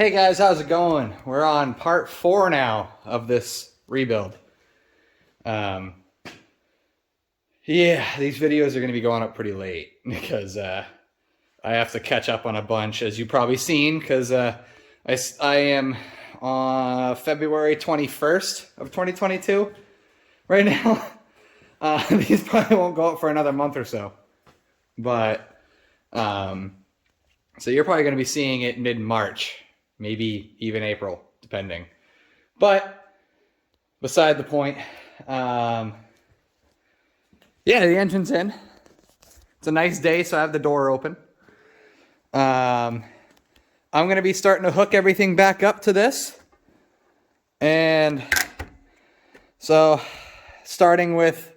Hey guys, how's it going? We're on part 4 now of this rebuild. Um, yeah, these videos are going to be going up pretty late because I have to catch up on a bunch, as you've probably seen, because I am on February 21st of 2022 right now. These probably won't go up for another month or so. But, so you're probably going to be seeing it mid-March. Maybe even April, depending. But beside the point, yeah, the engine's in. It's a nice day, so I have the door open. I'm going to be starting to hook everything back up to this. And so starting with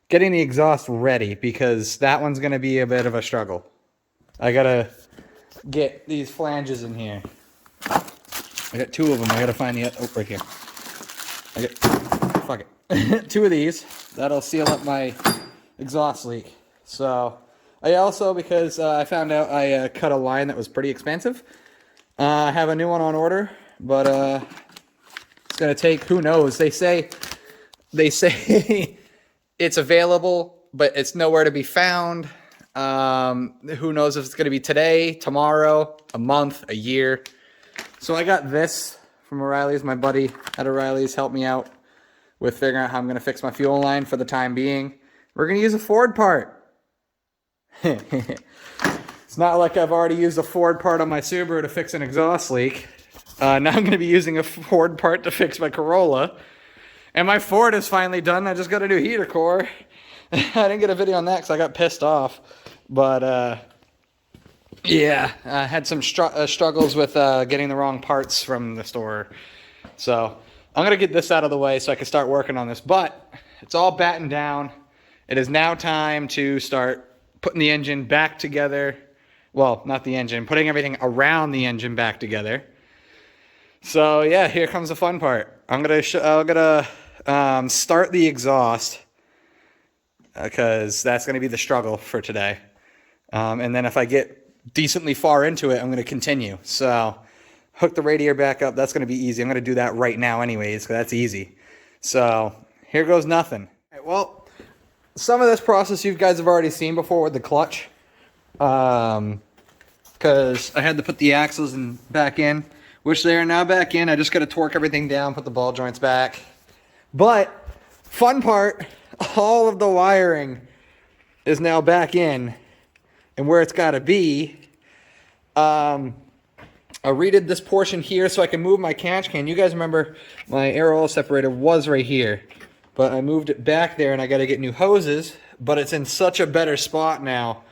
getting the exhaust ready, because that one's going to be a bit of a struggle. I got to get these flanges in here. I got 2 of them. I gotta find the oh, right here. I got fuck it. 2 of these. That'll seal up my exhaust leak. So I also, because I found out I cut a line that was pretty expensive. I have a new one on order, but it's gonna take, who knows? They say it's available, but it's nowhere to be found. Who knows if it's gonna be today, tomorrow, a month, a year. So I got this from O'Reilly's. My buddy at O'Reilly's helped me out with figuring out how I'm going to fix my fuel line for the time being. We're going to use a Ford part. It's not like I've already used a Ford part on my Subaru to fix an exhaust leak. Now I'm going to be using a Ford part to fix my Corolla. And my Ford is finally done. I just got a new heater core. I didn't get a video on that because I got pissed off. But, yeah, I had some struggles with getting the wrong parts from the store. So I'm going to get this out of the way so I can start working on this. But it's all battened down. It is now time to start putting the engine back together. Well, not the engine, putting everything around the engine back together. So yeah, here comes the fun part. I'm going to start the exhaust because that's going to be the struggle for today. And then if I get decently far into it, I'm going to continue. So hook the radiator back up. That's going to be easy. I'm going to do that right now anyways, because that's easy. So here goes nothing. Right, well, some of this process you guys have already seen before with the clutch, because I had to put the axles back in, which they are now back in. I just got to torque everything down, put the ball joints back. But fun part, all of the wiring is now back in and where it's got to be. I redid this portion here so I can move my catch can. You guys remember my air oil separator was right here, but I moved it back there and I got to get new hoses, but it's in such a better spot now.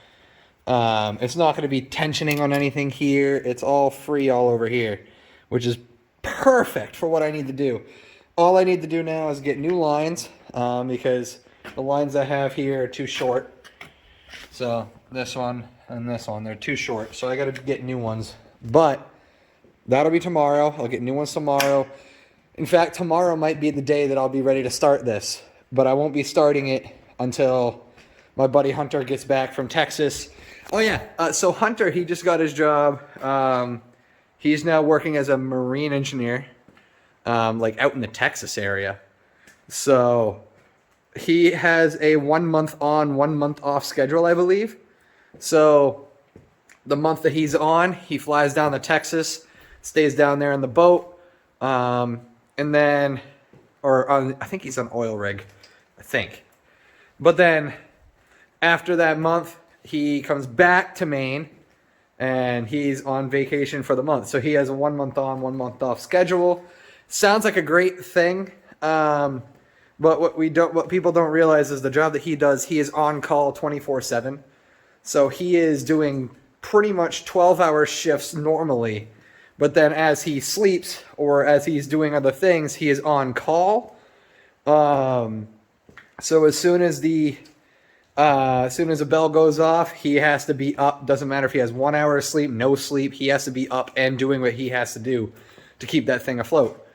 It's not going to be tensioning on anything here. It's all free all over here, which is perfect for what I need to do. All I need to do now is get new lines, because the lines I have here are too short. So this one and this one, they're too short. So I got to get new ones. But that'll be tomorrow. I'll get new ones tomorrow. In fact, tomorrow might be the day that I'll be ready to start this. But I won't be starting it until my buddy Hunter gets back from Texas. Oh yeah, so Hunter, he just got his job. He's now working as a marine engineer, like out in the Texas area. So he has a 1 month on, 1 month off schedule, I believe. So the month that he's on, he flies down to Texas, stays down there in the boat, and then, I think he's on oil rig, I think. But then after that month, he comes back to Maine, and he's on vacation for the month. So he has a 1 month on, 1 month off schedule. Sounds like a great thing. But what people don't realize is the job that he does, he is on call 24/7. So he is doing pretty much 12-hour shifts normally. But then as he sleeps or as he's doing other things, he is on call. So as soon as the bell goes off, he has to be up. Doesn't matter if he has 1 hour of sleep, no sleep. He has to be up and doing what he has to do to keep that thing afloat.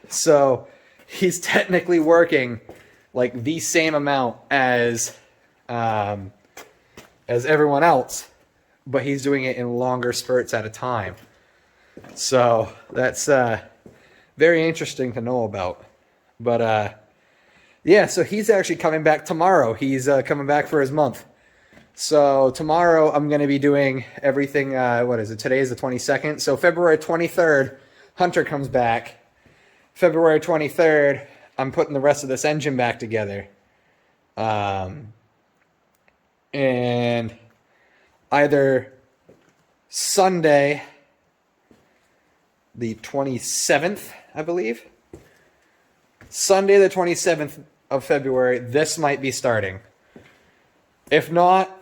So he's technically working like the same amount as everyone else, but he's doing it in longer spurts at a time. So that's very interesting to know about. But yeah, so he's actually coming back tomorrow. He's coming back for his month. So tomorrow I'm going to be doing everything. What is it? Today is the 22nd. So February 23rd, Hunter comes back. February 23rd, I'm putting the rest of this engine back together. And either Sunday, the 27th, I believe. Sunday, the 27th of February, this might be starting. If not,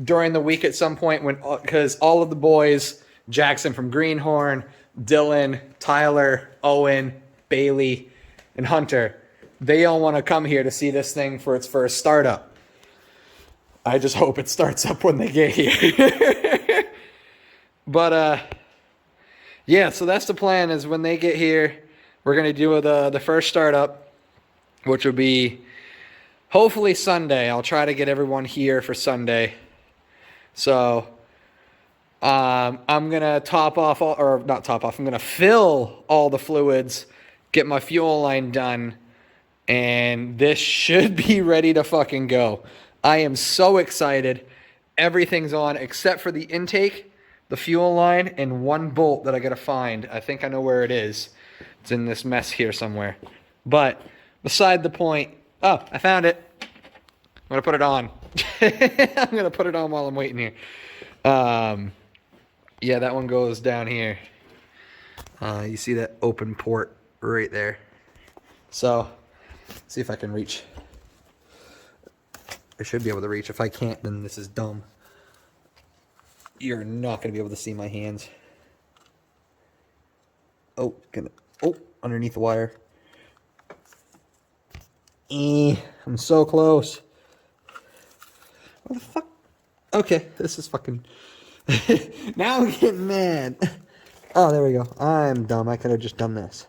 during the week at some point, because all of the boys, Jackson from Greenhorn, Dylan, Tyler, Owen, Bailey, and Hunter, they all want to come here to see this thing for its first startup. I just hope it starts up when they get here. But yeah, so that's the plan, is when they get here, we're going to do the first startup, which will be hopefully Sunday. I'll try to get everyone here for Sunday. So I'm going to I'm going to fill all the fluids, get my fuel line done, and this should be ready to fucking go. I am so excited. Everything's on except for the intake, the fuel line, and one bolt that I got to find. I think I know where it is. It's in this mess here somewhere. But beside the point, oh, I found it. I'm going to put it on. I'm going to put it on while I'm waiting here. Yeah, that one goes down here. You see that open port right there. So, see if I can reach. I should be able to reach. If I can't, then this is dumb. You're not going to be able to see my hands. Oh, underneath the wire. I'm so close. What the fuck? Okay, this is fucking... Now I'm getting mad. Oh, there we go. I'm dumb. I could have just done this.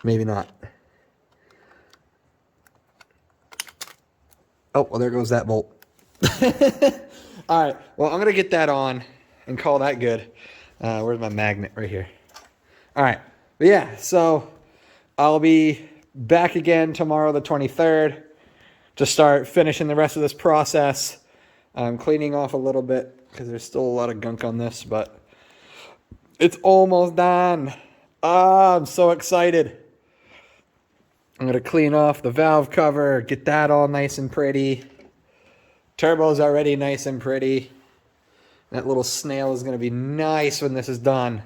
Maybe not. Oh, well, there goes that bolt. All right. Well, I'm going to get that on and call that good. Where's my magnet? Right here. All right. But yeah, so I'll be back again tomorrow, the 23rd, to start finishing the rest of this process. I'm cleaning off a little bit because there's still a lot of gunk on this, but it's almost done. I'm so excited. I'm going to clean off the valve cover, get that all nice and pretty. Turbo's already nice and pretty. That little snail is going to be nice when this is done.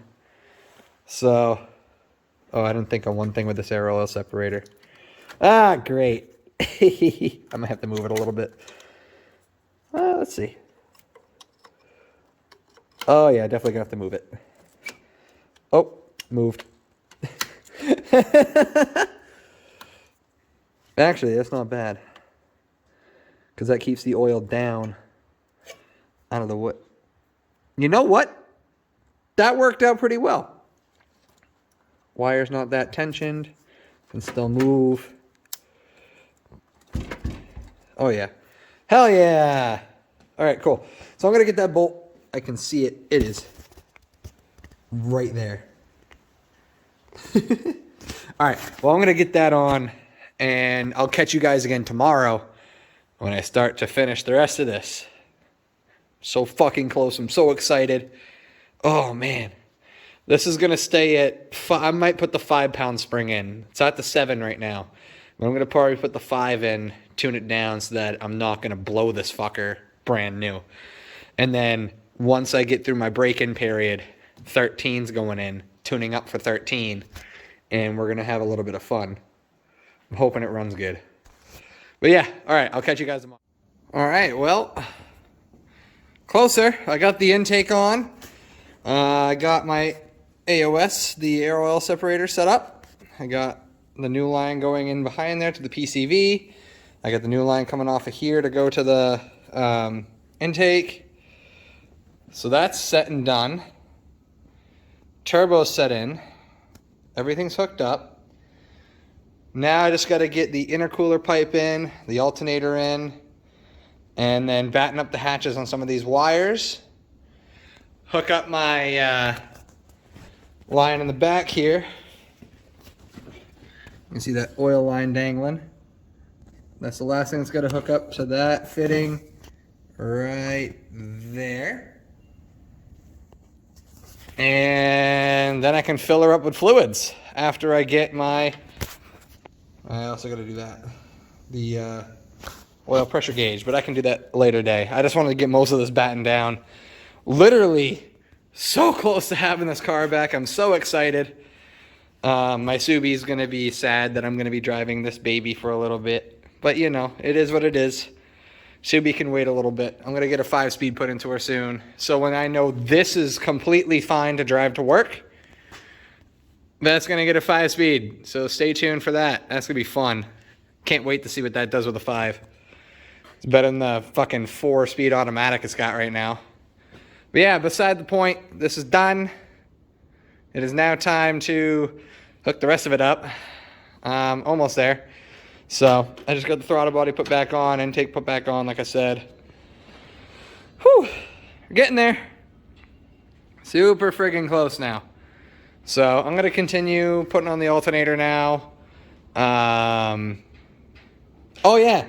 So, oh, I didn't think of one thing with this air oil separator. Ah, great. I might have to move it a little bit. Let's see. Oh, yeah, definitely going to have to move it. Oh, moved. Actually, that's not bad. Because that keeps the oil down out of the wood. You know what? That worked out pretty well. Wire's not that tensioned. Can still move. Oh, yeah. Hell yeah. All right, cool. So I'm going to get that bolt. I can see it. It is right there. All right. Well, I'm going to get that on, and I'll catch you guys again tomorrow when I start to finish the rest of this. So fucking close. I'm so excited. Oh, man. This is going to stay at... I might put the 5-pound spring in. It's at the 7 right now. But I'm going to probably put the 5 in, tune it down so that I'm not going to blow this fucker brand new. And then once I get through my break-in period, 13's going in, tuning up for 13, and we're going to have a little bit of fun. I'm hoping it runs good. But yeah, all right, I'll catch you guys tomorrow. All right, well, closer. I got the intake on. I got my AOS, the air oil separator, set up. I got the new line going in behind there to the PCV. I got the new line coming off of here to go to the intake. So that's set and done. Turbo's set in. Everything's hooked up. Now I just got to get the intercooler pipe in, the alternator in, And then batten up the hatches on some of these wires. Hook up my line in the back here. You can see that oil line dangling. That's the last thing that's going to hook up to that fitting right there. And then I can fill her up with fluids after I get my, I also got to do that, the oil pressure gauge, but I can do that later day. I just wanted to get most of this battened down. Literally so close to having this car back. I'm so excited. My Subi's going to be sad that I'm going to be driving this baby for a little bit. But, you know, it is what it is. Subi can wait a little bit. I'm going to get a 5-speed put into her soon. So when I know this is completely fine to drive to work, that's going to get a 5-speed. So stay tuned for that. That's going to be fun. Can't wait to see what that does with a 5. It's better than the fucking 4-speed automatic it's got right now. But yeah, beside the point, this is done. It is now time to hook the rest of it up. Almost there. So I just got the throttle body put back on, intake put back on, like I said. Whew, we're getting there. Super friggin' close now. So I'm gonna continue putting on the alternator now. Oh yeah,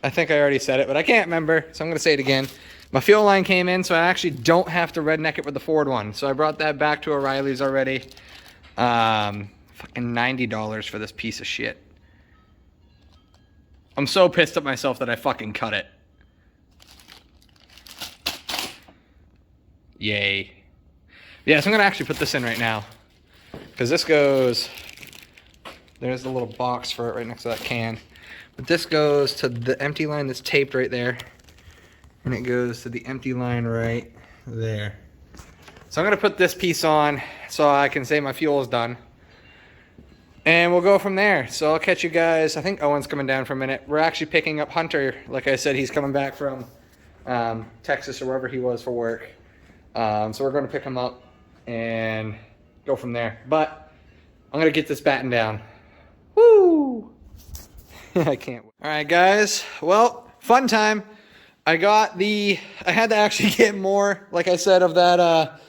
I think I already said it, but I can't remember, so I'm gonna say it again. My fuel line came in, so I actually don't have to redneck it with the Ford one. So I brought that back to O'Reilly's already. Fucking $90 for this piece of shit. I'm so pissed at myself that I fucking cut it. Yay. Yeah, so I'm gonna actually put this in right now. Because this goes, there's the little box for it right next to that can. But this goes to the empty line that's taped right there. And it goes to the empty line right there. So I'm gonna put this piece on so I can say my fuel is done. And we'll go from there. So I'll catch you guys. I think Owen's coming down for a minute. We're actually picking up Hunter. Like I said, he's coming back from Texas or wherever he was for work. So we're going to pick him up and go from there. But I'm going to get this battened down. Woo! I can't wait. All right, guys. Well, fun time. I had to actually get more, like I said, of that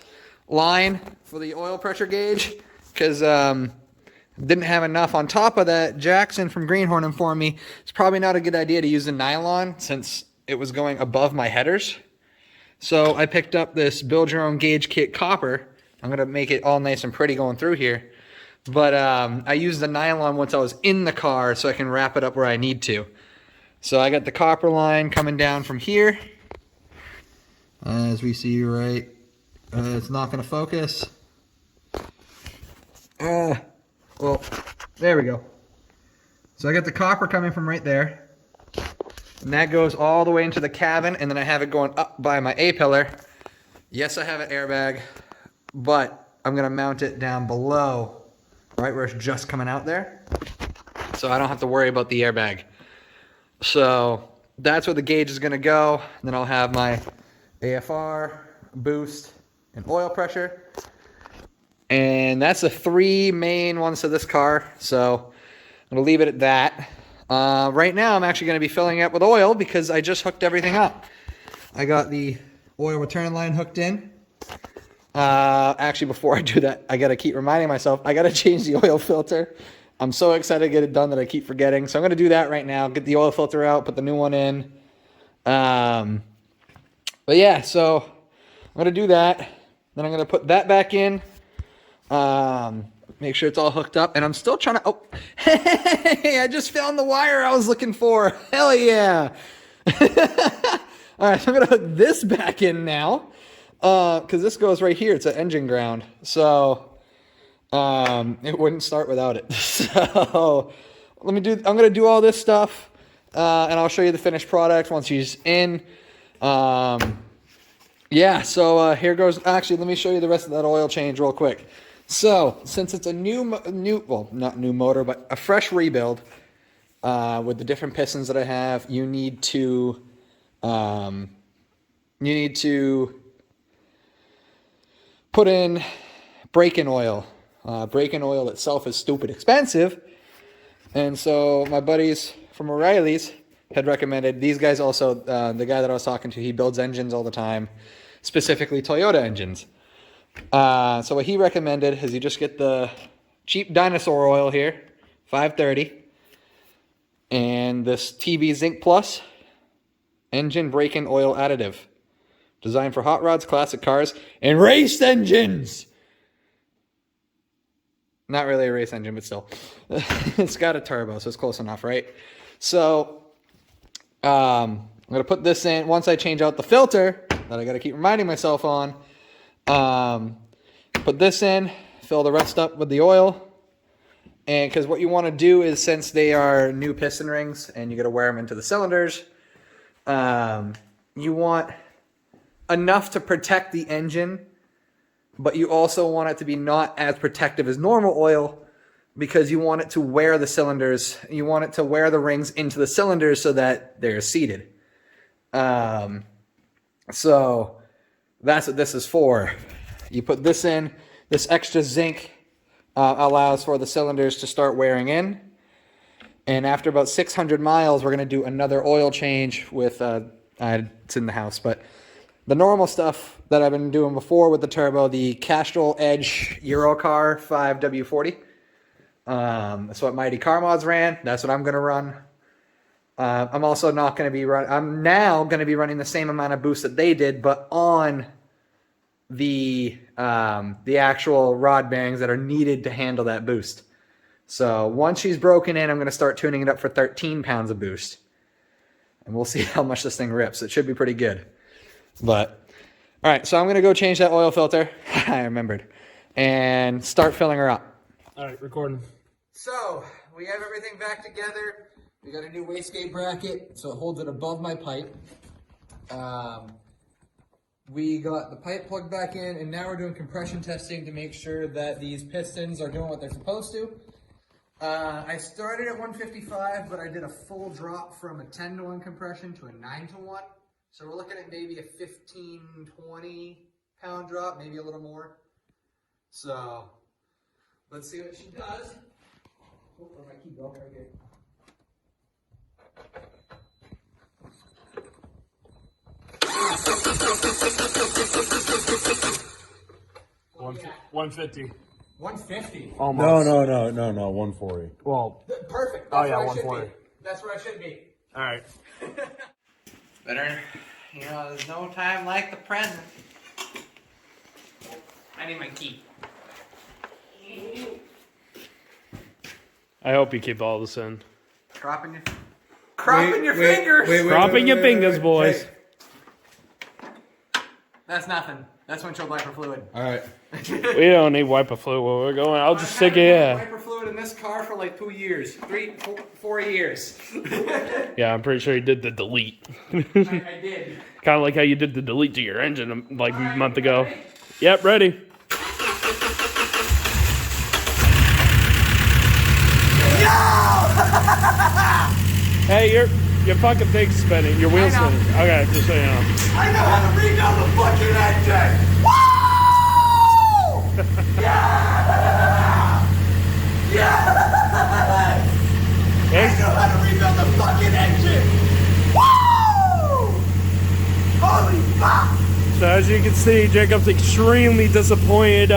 line for the oil pressure gauge. Because didn't have enough. On top of that, Jackson from Greenhorn informed me it's probably not a good idea to use the nylon since it was going above my headers. So I picked up this build your own gauge kit copper. I'm going to make it all nice and pretty going through here. But I used the nylon once I was in the car so I can wrap it up where I need to. So I got the copper line coming down from here. As we see right, it's not going to focus. Well, there we go. So I got the copper coming from right there. And that goes all the way into the cabin, and then I have it going up by my A-pillar. Yes, I have an airbag, but I'm going to mount it down below, right where it's just coming out there. So I don't have to worry about the airbag. So that's where the gauge is going to go. Then I'll have my AFR, boost, and oil pressure. And that's the 3 main ones to this car. So I'm going to leave it at that. Right now, I'm actually going to be filling it up with oil because I just hooked everything up. I got the oil return line hooked in. Actually, before I do that, I got to keep reminding myself, I got to change the oil filter. I'm so excited to get it done that I keep forgetting. So I'm going to do that right now. Get the oil filter out, put the new one in. But yeah, so I'm going to do that. Then I'm going to put that back in. Make sure it's all hooked up, and I'm still trying to, oh, hey, I just found the wire I was looking for. Hell yeah. All right, so I'm going to hook this back in now, because this goes right here. It's an engine ground, so it wouldn't start without it. So I'm going to do all this stuff, and I'll show you the finished product once he's in. Yeah, so here goes, actually, let me show you the rest of that oil change real quick. So, since it's a well, not new motor, but a fresh rebuild, with the different pistons that I have, you need to put in break-in oil. Break-in oil itself is stupid expensive, and so my buddies from O'Reilly's had recommended. These guys also, the guy that I was talking to, he builds engines all the time, specifically Toyota engines. So what he recommended is you just get the cheap dinosaur oil here, 530, and this TB Zinc Plus engine break-in oil additive, designed for hot rods, classic cars, and race engines. Not really a race engine, but still. It's got a turbo, so it's close enough, right? So I'm going to put this in. Once I change out the filter, that I got to keep reminding myself on, put this in, fill the rest up with the oil. And because what you want to do is, since they are new piston rings and you got to wear them into the cylinders, you want enough to protect the engine, but you also want it to be not as protective as normal oil, because you want it to wear the cylinders. You want it to wear the rings into the cylinders so that they're seated. So that's what this is for. You put this in. This extra zinc allows for the cylinders to start wearing in. And after about 600 miles, we're going to do another oil change with, it's in the house, but the normal stuff that I've been doing before with the turbo, the Castrol Edge Eurocar 5W40. That's what Mighty Car Mods ran. That's what I'm going to run. I'm also not going to be I'm now going to be running the same amount of boost that they did, but on the actual rod bearings that are needed to handle that boost. So once she's broken in, I'm going to start tuning it up for 13 pounds of boost. And we'll see how much this thing rips. It should be pretty good. But, all right, so I'm going to go change that oil filter. I remembered. And start filling her up. All right, recording. So, we have everything back together. We got a new wastegate bracket, so it holds it above my pipe. We got the pipe plugged back in, and now we're doing compression testing to make sure that these pistons are doing what they're supposed to. I started at 155, but I did a full drop from a 10-to-1 compression to a 9-to-1. So we're looking at maybe a 15, 20 pound drop, maybe a little more. So let's see what she does. Oh, where my key go? Right here. Yeah. 150. 150. Almost. No, 140. Well, Perfect. oh That's yeah, where I should 140. be. That's where I should be. All right. Better, there's no time like the present. I need my key. I hope you keep all this in. Cropping your fingers. Cropping your fingers, boys. Hey. That's nothing. That's windshield wiper fluid. All right. We don't need wiper fluid where we're going. I'll just stick it in. Wiper fluid in this car for like 2 years, 4 years. Yeah, I'm pretty sure you did the delete. I did. Kind of like how you did the delete to your engine like a month ago. Ready? Yep, ready. Hey, your fucking thing's spinning. Your wheel's spinning. Okay, just so you know. I know how to rebuild the fucking engine! Woo! Yeah! Yeah! I know how to rebuild the fucking engine! Woo! Holy fuck! So as you can see, Jacob's extremely disappointed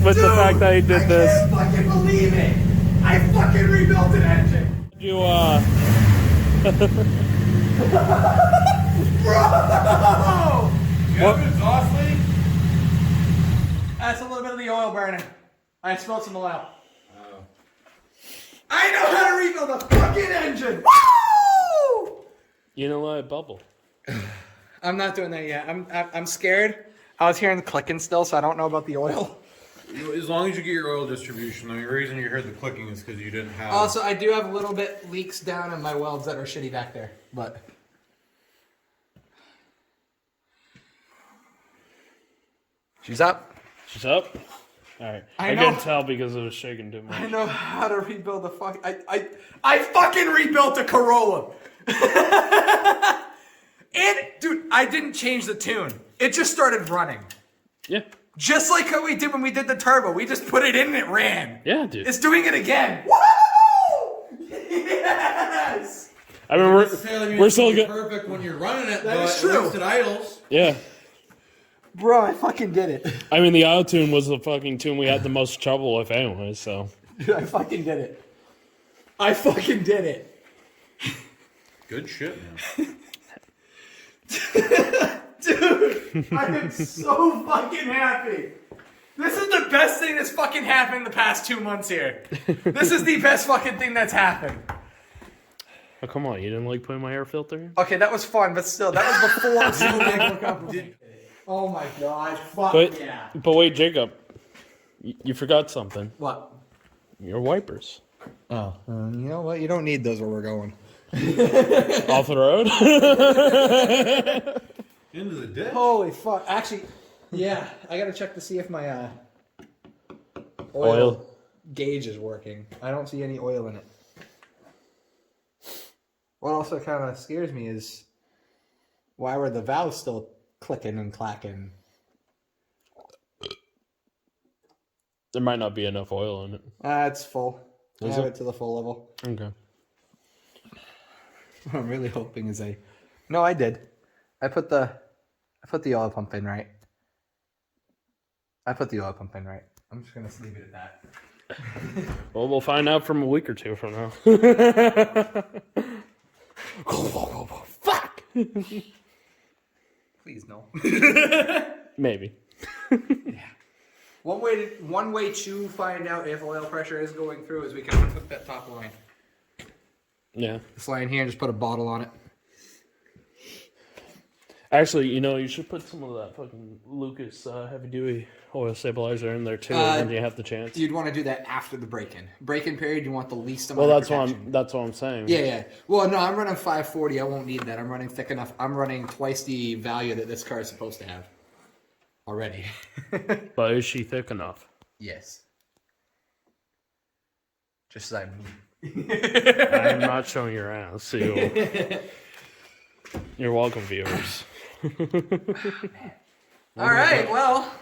with the fact that he did this. I can't fucking believe it! I fucking rebuilt an engine! You Bro! What? Exhaust leak? That's a little bit of the oil burning. I spilled some oil. I know how to rebuild a fucking engine! Woo! You know what? Bubble. I'm not doing that yet. I'm scared. I was hearing the clicking still, so I don't know about the oil. As long as you get your oil distribution, the reason you heard the clicking is because you didn't have... Also, I do have a little bit leaks down in my welds that are shitty back there, but... She's up. She's up? Alright. I know. couldn't tell because it was shaking too much. I know how to rebuild a fucking... I fucking rebuilt a Corolla! And, dude, I didn't change the tune. It just started running. Yeah. Just like how we did when we did the turbo. We just put it in and it ran. Yeah, dude. It's doing it again. Woo! Yes! I mean, we're still good. Perfect when you're running it, That but is true. at least it idles. Yeah. Bro, I fucking did it. I mean, the auto tune was the fucking tune we had the most trouble with anyway, so. Dude, I fucking did it. I fucking did it. Good shit, man. Dude, I am so fucking happy. This is the best thing that's fucking happened in the past 2 months here. This is the best fucking thing that's happened. Oh, come on, you didn't like putting my air filter in? Okay, that was fun, but still, that was before Super Company. Oh my god, fuck yeah. But wait, Jacob, you forgot something. What? Your wipers. Oh, you know what? You don't need those where we're going. Off the road? Into the ditch. Holy fuck. Actually, yeah, I gotta check to see if my Oil. gauge is working. I don't see any oil in it. What also kind of scares me is why were the valves still clicking and clacking? There might not be enough oil in it. It's full. I Is have it? it to the full level. Okay. What I'm really hoping is No, I did. I put the oil pump in right. I'm just gonna leave it at that. Well, we'll find out from a week or two from now. Fuck! Please no. Maybe. One way to find out if oil pressure is going through is we can unhook that top line. Yeah. This line here and just put a bottle on it. Actually, you should put some of that fucking Lucas heavy duty oil stabilizer in there too when you have the chance. You'd want to do that after the break-in. Break-in period, you want the least amount Well, of protection. that's what I'm saying. Yeah. Well, no, I'm running 540. I won't need that. I'm running thick enough. I'm running twice the value that this car is supposed to have. Already. But is she thick enough? Yes. Just as I'm I'm not showing your ass, so you're welcome, viewers. All right, well.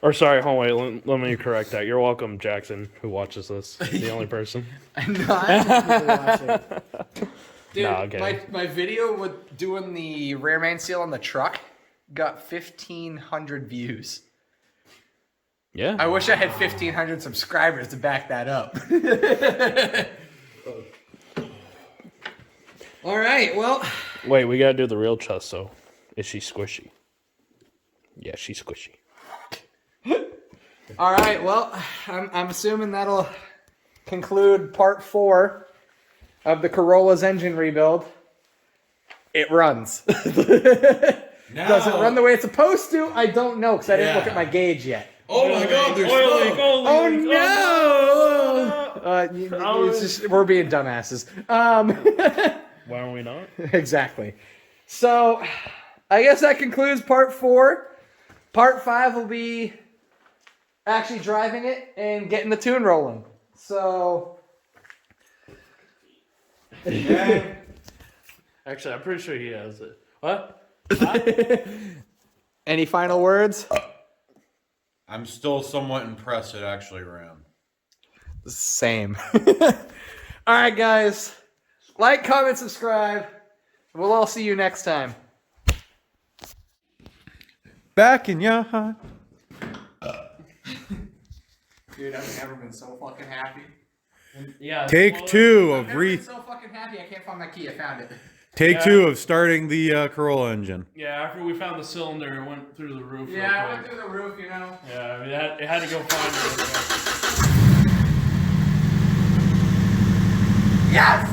Or sorry, hold on, wait, let me correct that. You're welcome, Jackson, who watches this. The only person. No, I'm watching. Dude, Nah, okay. my video with doing the rear main seal on the truck got 1,500 views. Yeah. I wish I had 1,500 subscribers to back that up. All right, well. Wait, we gotta do the real chest, though. Is she squishy? Yeah, she's squishy. All right, well, I'm assuming that'll conclude part 4 of the Corolla's engine rebuild. It runs. Does it run the way it's supposed to? I don't know, because I didn't look at my gauge yet. Oh my god, there's oil leak, smoke. Oh no! It's just, we're being dumbasses. Why are we not? Exactly. So, I guess that concludes part 4. Part 5 will be actually driving it and getting the tune rolling. So, Yeah. Actually, I'm pretty sure he has it. What? any final words? I'm still somewhat impressed it actually ran. Same. All right, guys. Like, comment, subscribe. We'll all see you next time. Back in your heart. Dude, I've never been so fucking happy. Yeah. Take 2 I've of never been so fucking happy. I can't find my key. I found it. Take Yeah. 2 of starting the Corolla engine. Yeah, after we found the cylinder, it went through the roof. Yeah, I went through the roof, you know. Yeah, it had to go find it. Yes!